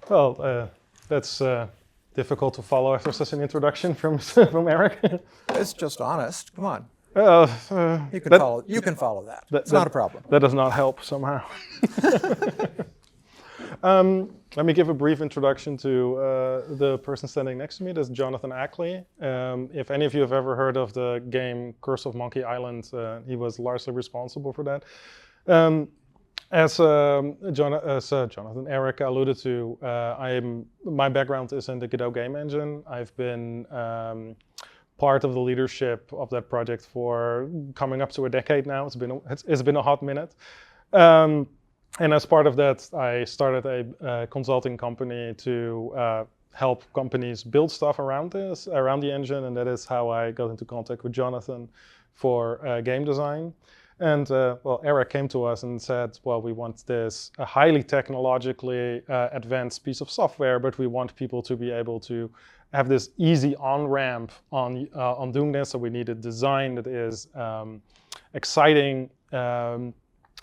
Well, that's difficult to follow after such an introduction from from Eric. It's just honest. Come on. You can that- follow. You can follow that. It's not a problem. That does not help somehow. Let me give a brief introduction to the person standing next to me. That's Jonathan Ackley. If any of you have ever heard of the game Curse of Monkey Island, he was largely responsible for that. As Jonathan Eric alluded to, my background is in the Godot game engine. I've been part of the leadership of that project for coming up to a decade now. It's been a hot minute. And as part of that, I started a consulting company to help companies build stuff around the engine, and that is how I got into contact with Jonathan for game design. And well, Eric came to us and said, well, we want this a highly technologically advanced piece of software, but we want people to be able to have this easy on-ramp on doing this. So we need a design that is exciting,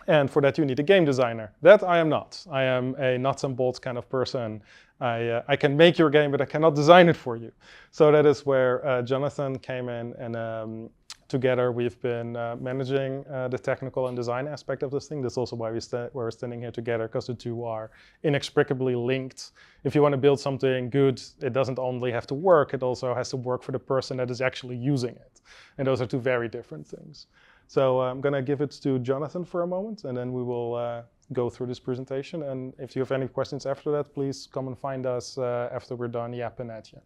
and for that you need a game designer. That I am not. I am a nuts and bolts kind of person. I can make your game, but I cannot design it for you. So that is where Jonathan came in, and together we've been managing the technical and design aspect of this thing. That's also why we're standing here together, because the two are inextricably linked. If you want to build something good, it doesn't only have to work, it also has to work for the person that is actually using it. And those are two very different things. So I'm going to give it to Jonathan for a moment, and then we will go through this presentation. And if you have any questions after that, please come and find us after we're done yapping at you.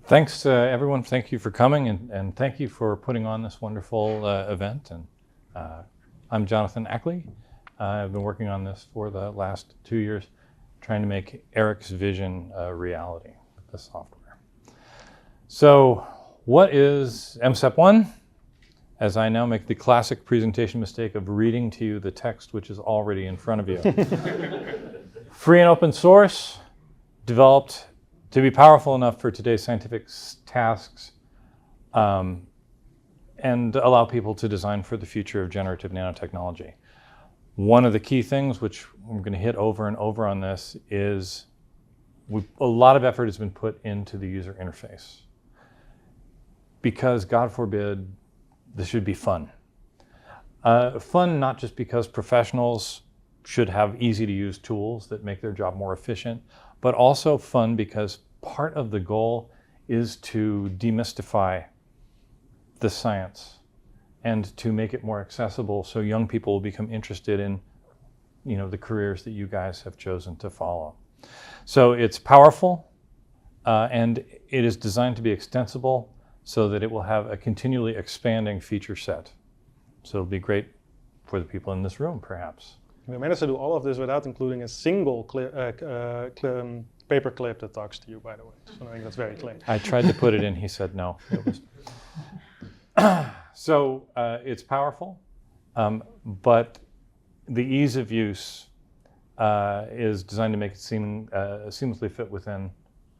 Thanks, everyone. Thank you for coming, and thank you for putting on this wonderful event. And I'm Jonathan Ackley. I've been working on this for the last 2 years, trying to make Eric's vision a reality with the software. So what is MSEP.one? As I now make the classic presentation mistake of reading to you the text which is already in front of you. Free and open source, developed to be powerful enough for today's scientific tasks, and allow people to design for the future of generative nanotechnology. One of the key things, which we're going to hit over and over on this, is a lot of effort has been put into the user interface. Because, God forbid, this should be fun. Fun not just because professionals should have easy to use tools that make their job more efficient, but also fun because part of the goal is to demystify the science and to make it more accessible so young people will become interested in, the careers that you guys have chosen to follow. So it's powerful, and it is designed to be extensible so that it will have a continually expanding feature set. So it'll be great for the people in this room, perhaps. We managed to do all of this without including a single paper clip that talks to you, by the way. So I think that's very clean. I tried to put it in, he said no. So it's powerful, but the ease of use is designed to make it seamlessly fit within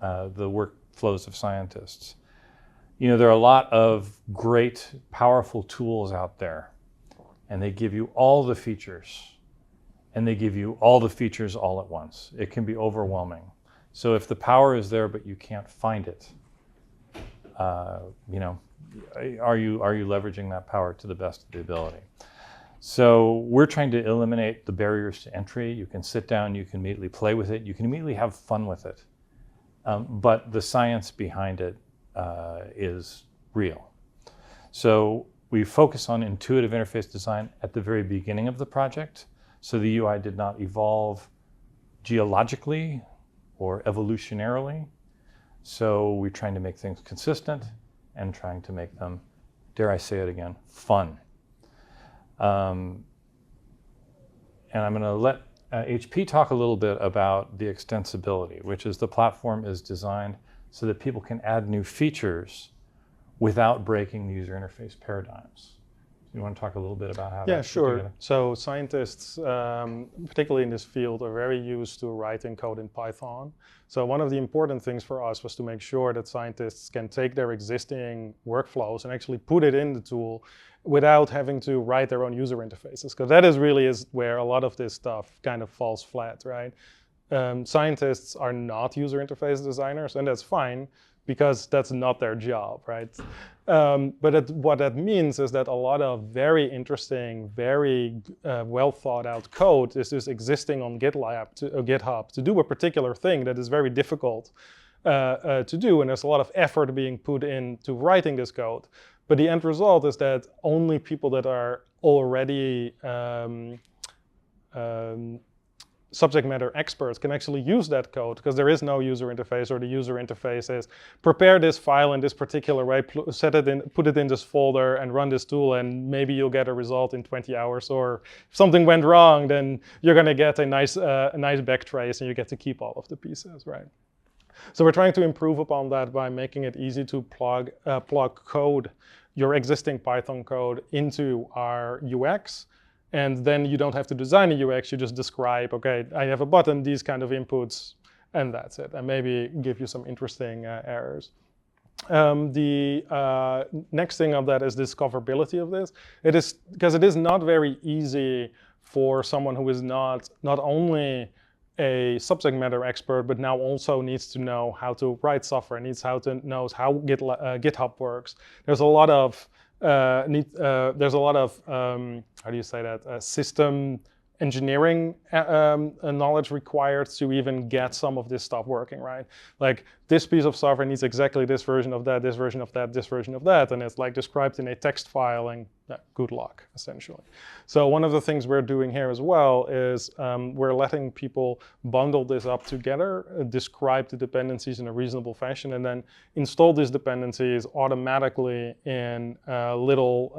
the workflows of scientists. There are a lot of great, powerful tools out there, and they give you all the features, and they give you all the features all at once. It can be overwhelming. So if the power is there, but you can't find it, are you leveraging that power to the best of the ability? So we're trying to eliminate the barriers to entry. You can sit down, you can immediately play with it, you can immediately have fun with it. But the science behind it is real. So we focus on intuitive interface design at the very beginning of the project. So the UI did not evolve geologically or evolutionarily. So we're trying to make things consistent and trying to make them, dare I say it again, fun. And I'm going to let HP talk a little bit about the extensibility, which is the platform is designed so that people can add new features without breaking the user interface paradigms. You want to talk a little bit about how Yeah, that's sure. together? So scientists, particularly in this field, are very used to writing code in Python. So one of the important things for us was to make sure that scientists can take their existing workflows and actually put it in the tool without having to write their own user interfaces, because that is where a lot of this stuff kind of falls flat, right? scientists are not user interface designers, and that's fine because that's not their job, right? But what that means is that a lot of very interesting, very well thought out code is just existing on GitHub to do a particular thing that is very difficult to do, and there's a lot of effort being put into writing this code. But the end result is that only people that are already subject matter experts can actually use that code, because there is no user interface, or the user interface is prepare this file in this particular way, set it in, put it in this folder, and run this tool, and maybe you'll get a result in 20 hours. Or if something went wrong, then you're going to get a nice backtrace, and you get to keep all of the pieces, right? So we're trying to improve upon that by making it easy to plug code, your existing Python code, into our UX. And then you don't have to design a UX, you just describe, okay, I have a button, these kind of inputs, and that's it. And maybe give you some interesting errors. The next thing of that is discoverability of this. It is, because it is not very easy for someone who is not only a subject matter expert, but now also needs to know how to write software, knows how GitHub works. There's a lot of how do you say that, system engineering knowledge required to even get some of this stuff working, right? Like, this piece of software needs exactly this version of that, this version of that, this version of that, and it's like described in a text file, and good luck, essentially. So one of the things we're doing here as well is we're letting people bundle this up together, describe the dependencies in a reasonable fashion, and then install these dependencies automatically in little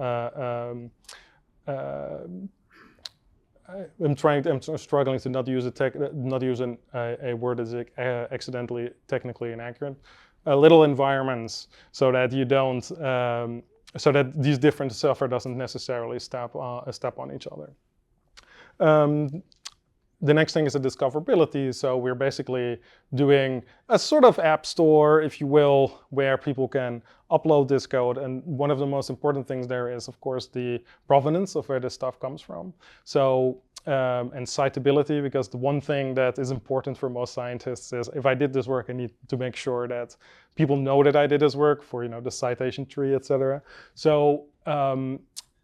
I'm struggling to not use a word that's accidentally technically inaccurate. Little environments, so that you don't, so that these different software doesn't necessarily step on each other. The next thing is the discoverability. So we're basically doing a sort of app store, if you will, where people can upload this code. And one of the most important things there is, of course, the provenance of where this stuff comes from. So, and citability, because the one thing that is important for most scientists is, if I did this work, I need to make sure that people know that I did this work for, the citation tree, etc. So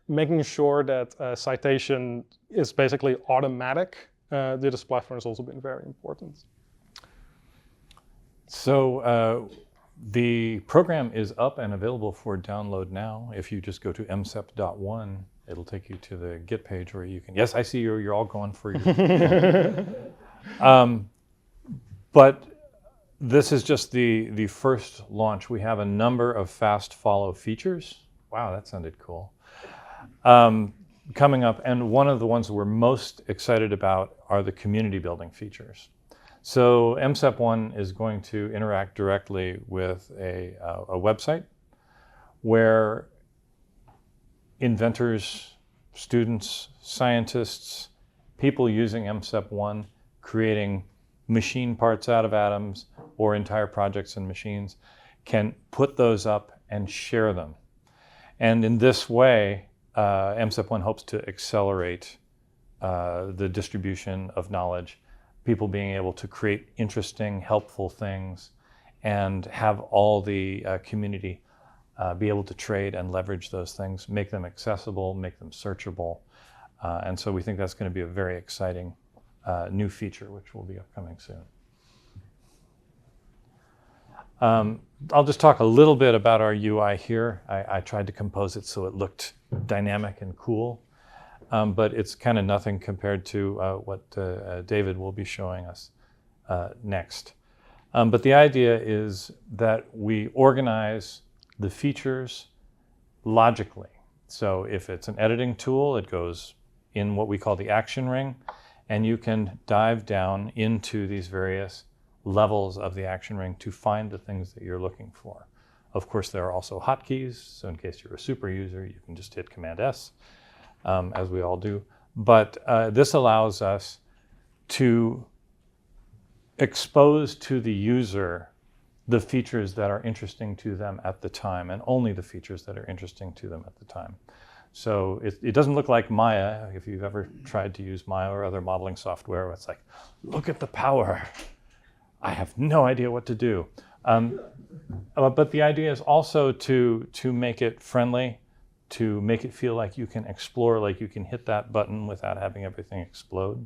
making sure that citation is basically automatic. This platform has also been very important. So the program is up and available for download now. If you just go to MSEP.one, it'll take you to the Git page where you can, yes, I see you're all going for your, but this is just the first launch. We have a number of fast follow features. Wow, that sounded cool. Coming up, and one of the ones that we're most excited about are the community building features. So MSEP.one is going to interact directly with a website where inventors, students, scientists, people using MSEP.one, creating machine parts out of atoms or entire projects and machines, can put those up and share them. And in this way, MSEP.one hopes to accelerate the distribution of knowledge, people being able to create interesting, helpful things, and have all the community be able to trade and leverage those things, make them accessible, make them searchable. And so we think that's going to be a very exciting new feature, which will be upcoming soon. I'll just talk a little bit about our UI here. I tried to compose it so it looked dynamic and cool, but it's kind of nothing compared to what David will be showing us next. But the idea is that we organize the features logically. So if it's an editing tool, it goes in what we call the action ring, and you can dive down into these various levels of the action ring to find the things that you're looking for. Of course, there are also hotkeys, so in case you're a super user, you can just hit Command S, as we all do. But this allows us to expose to the user the features that are interesting to them at the time, and only the features that are interesting to them at the time. So it doesn't look like Maya. If you've ever tried to use Maya or other modeling software, it's like, look at the power. I have no idea what to do. But the idea is also to make it friendly, to make it feel like you can explore, like you can hit that button without having everything explode.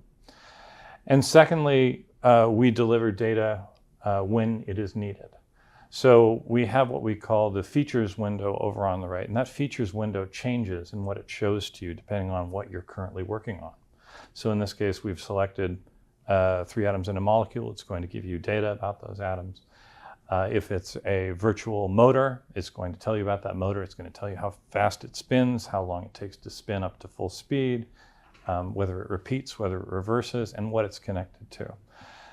And secondly, we deliver data when it is needed. So we have what we call the features window over on the right, and that features window changes in what it shows to you depending on what you're currently working on. So in this case, we've selected 3 atoms in a molecule. It's going to give you data about those atoms. If it's a virtual motor, it's going to tell you about that motor. It's going to tell you how fast it spins, how long it takes to spin up to full speed, whether it repeats, whether it reverses, and what it's connected to.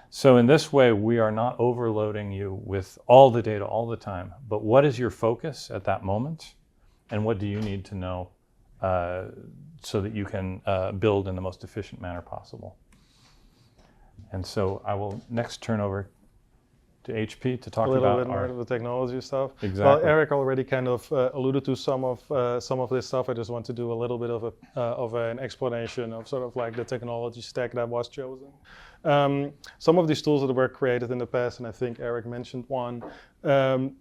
So in this way, we are not overloading you with all the data all the time, but what is your focus at that moment, and what do you need to know so that you can build in the most efficient manner possible. And so I will next turn over to HP to talk about a little bit more of the technology stuff. Exactly. Well, Eric already kind of alluded to some of this stuff. I just want to do a little bit of an explanation of sort of like the technology stack that was chosen. Some of these tools that were created in the past, and I think Eric mentioned one,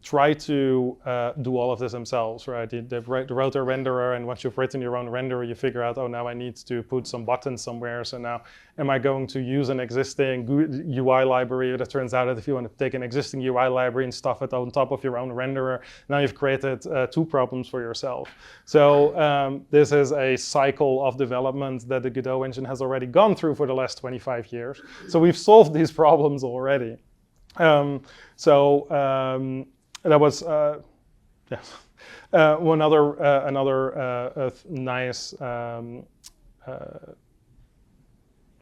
try to do all of this themselves, right? They wrote a renderer, and once you've written your own renderer, you figure out, oh, now I need to put some buttons somewhere. So now, am I going to use an existing UI library? It turns out that if you want to take an existing UI library and stuff it on top of your own renderer, now you've created 2 problems for yourself. So this is a cycle of development that the Godot engine has already gone through for the last 25 years. So we've solved these problems already. That was another nice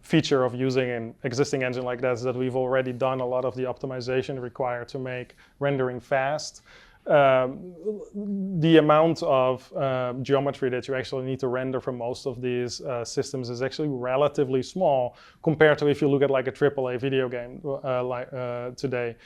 feature of using an existing engine like that is that we've already done a lot of the optimization required to make rendering fast. The amount of geometry that you actually need to render for most of these systems is actually relatively small compared to if you look at like a AAA video game today.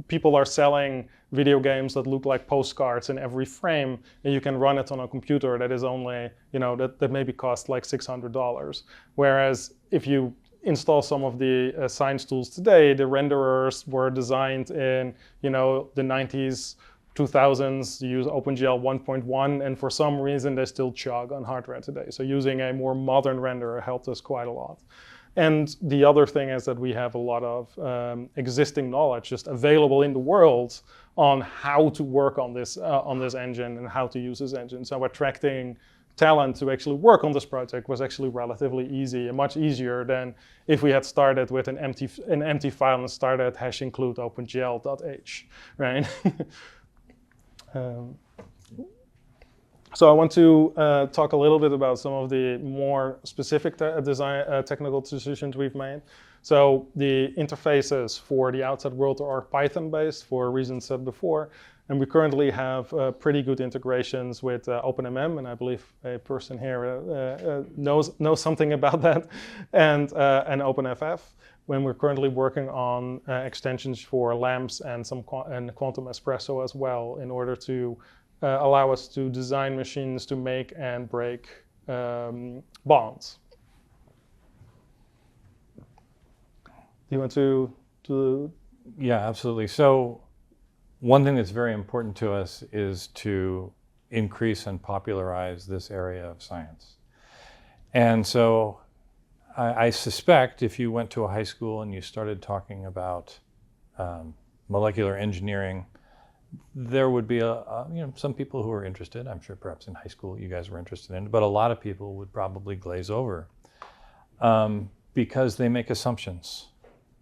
People are selling video games that look like postcards in every frame, and you can run it on a computer that is only, that maybe costs like $600. Whereas if you install some of the science tools today, the renderers were designed in, the 90s, 2000s, use OpenGL 1.1, and for some reason they still chug on hardware today. So using a more modern renderer helped us quite a lot. And the other thing is that we have a lot of existing knowledge just available in the world on how to work on this engine and how to use this engine. So attracting talent to actually work on this project was actually relatively easy and much easier than if we had started with an empty file and started #include opengl.h, right? So I want to talk a little bit about some of the more specific technical decisions we've made. So the interfaces for the outside world are Python-based for reasons said before. And we currently have pretty good integrations with OpenMM, and I believe a person here knows something about that, and OpenFF. When we're currently working on extensions for LAMPS and Quantum Espresso as well, in order to allow us to design machines to make and break bonds. Do you want to? Yeah, absolutely. So one thing that's very important to us is to increase and popularize this area of science. And so I suspect if you went to a high school and you started talking about molecular engineering, there would be some people who are interested. I'm sure perhaps in high school you guys were interested in it, but a lot of people would probably glaze over because they make assumptions.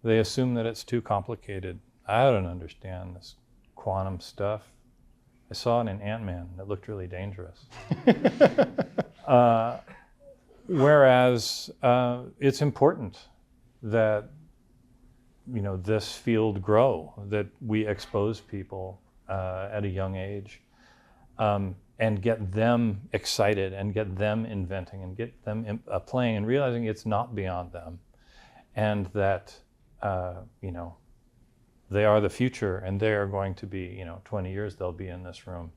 They assume that it's too complicated. I don't understand this quantum stuff. I saw it in Ant-Man. It looked really dangerous. Whereas it's important that this field grow, that we expose people at a young age and get them excited and get them inventing and get them playing and realizing it's not beyond them, and that they are the future, and they are going to be, 20 years they'll be in this room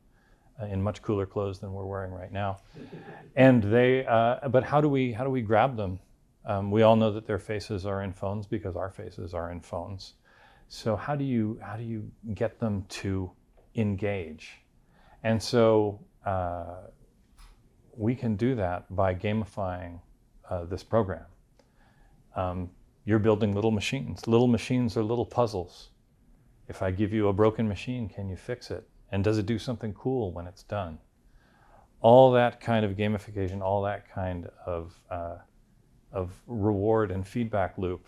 in much cooler clothes than we're wearing right now. And they, but how do we grab them? We all know that their faces are in phones because our faces are in phones. So how do you get them to engage? And so we can do that by gamifying this program. You're building little machines. Little machines are little puzzles. If I give you a broken machine, can you fix it? And does it do something cool when it's done? All that kind of gamification, all that kind of reward and feedback loop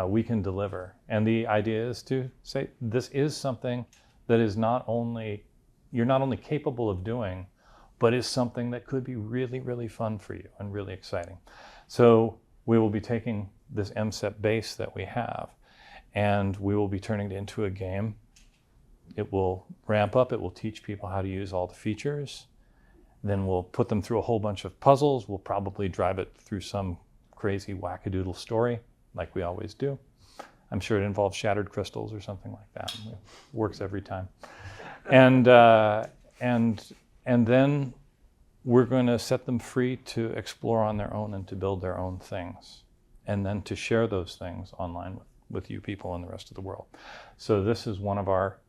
we can deliver. And the idea is to say, this is something that is you're not only capable of doing, but is something that could be really, really fun for you and really exciting. So we will be taking this MSEP base that we have, and we will be turning it into a game. It will ramp up, it will teach people how to use all the features. Then we'll put them through a whole bunch of puzzles. We'll probably drive it through some crazy wackadoodle story, like we always do. I'm sure it involves shattered crystals or something like that. It works every time. And then we're going to set them free to explore on their own and to build their own things, and then to share those things online with you people and the rest of the world. So this is one of our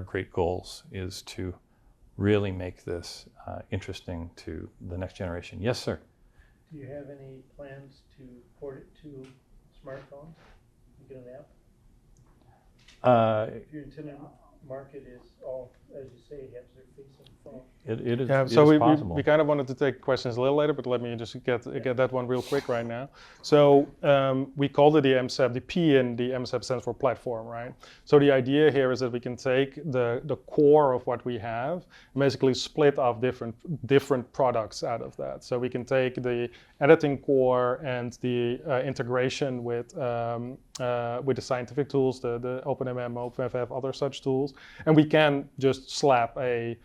great goals, is to really make this interesting to the next generation. Yes, sir? Do you have any plans to port it to smartphones? You get an app? If your intended market is all, as you say, has their face on the phone. It is, Yeah, it so is possible. we kind of wanted to take questions a little later, but let me just get that one real quick right now. So we called it the MSEP. The P in the MSEP stands for platform, right? So the idea here is that we can take the core of what we have and basically split off different products out of that. So we can take the editing core and the integration with the scientific tools, the OpenMM, OpenFF, other such tools, and we can just slap a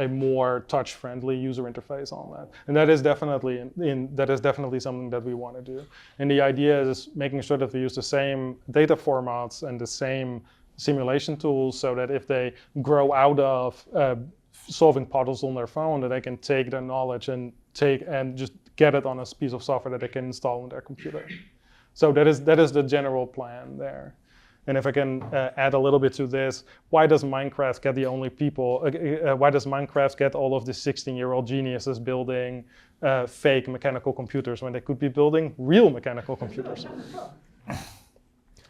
more touch-friendly user interface on that, and that is definitely something that we want to do. And the idea is making sure that we use the same data formats and the same simulation tools, so that if they grow out of solving puzzles on their phone, that they can take their knowledge and just get it on a piece of software that they can install on their computer. So that is the general plan there. And if I can add a little bit to this, why does Minecraft get why does Minecraft get all of the 16-year-old geniuses building fake mechanical computers when they could be building real mechanical computers?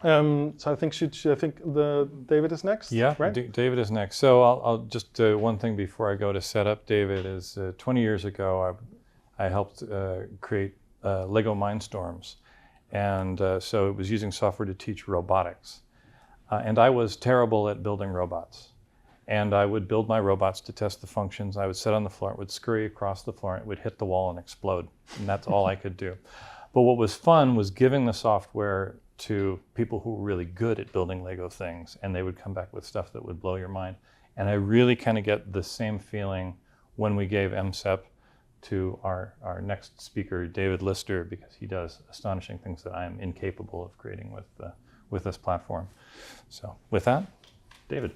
So I think David is next. Yeah, right? David is next. So I'll just one thing before I go to set up David is 20 years ago I helped create Lego Mindstorms. And so it was using software to teach robotics. And I was terrible at building robots. And I would build my robots to test the functions. I would sit on the floor, it would scurry across the floor, and it would hit the wall and explode. And that's all I could do. But what was fun was giving the software to people who were really good at building Lego things, and they would come back with stuff that would blow your mind. And I really kind of get the same feeling when we gave MSEP to our next speaker, David Lister, because he does astonishing things that I am incapable of creating with this platform. So with that, David.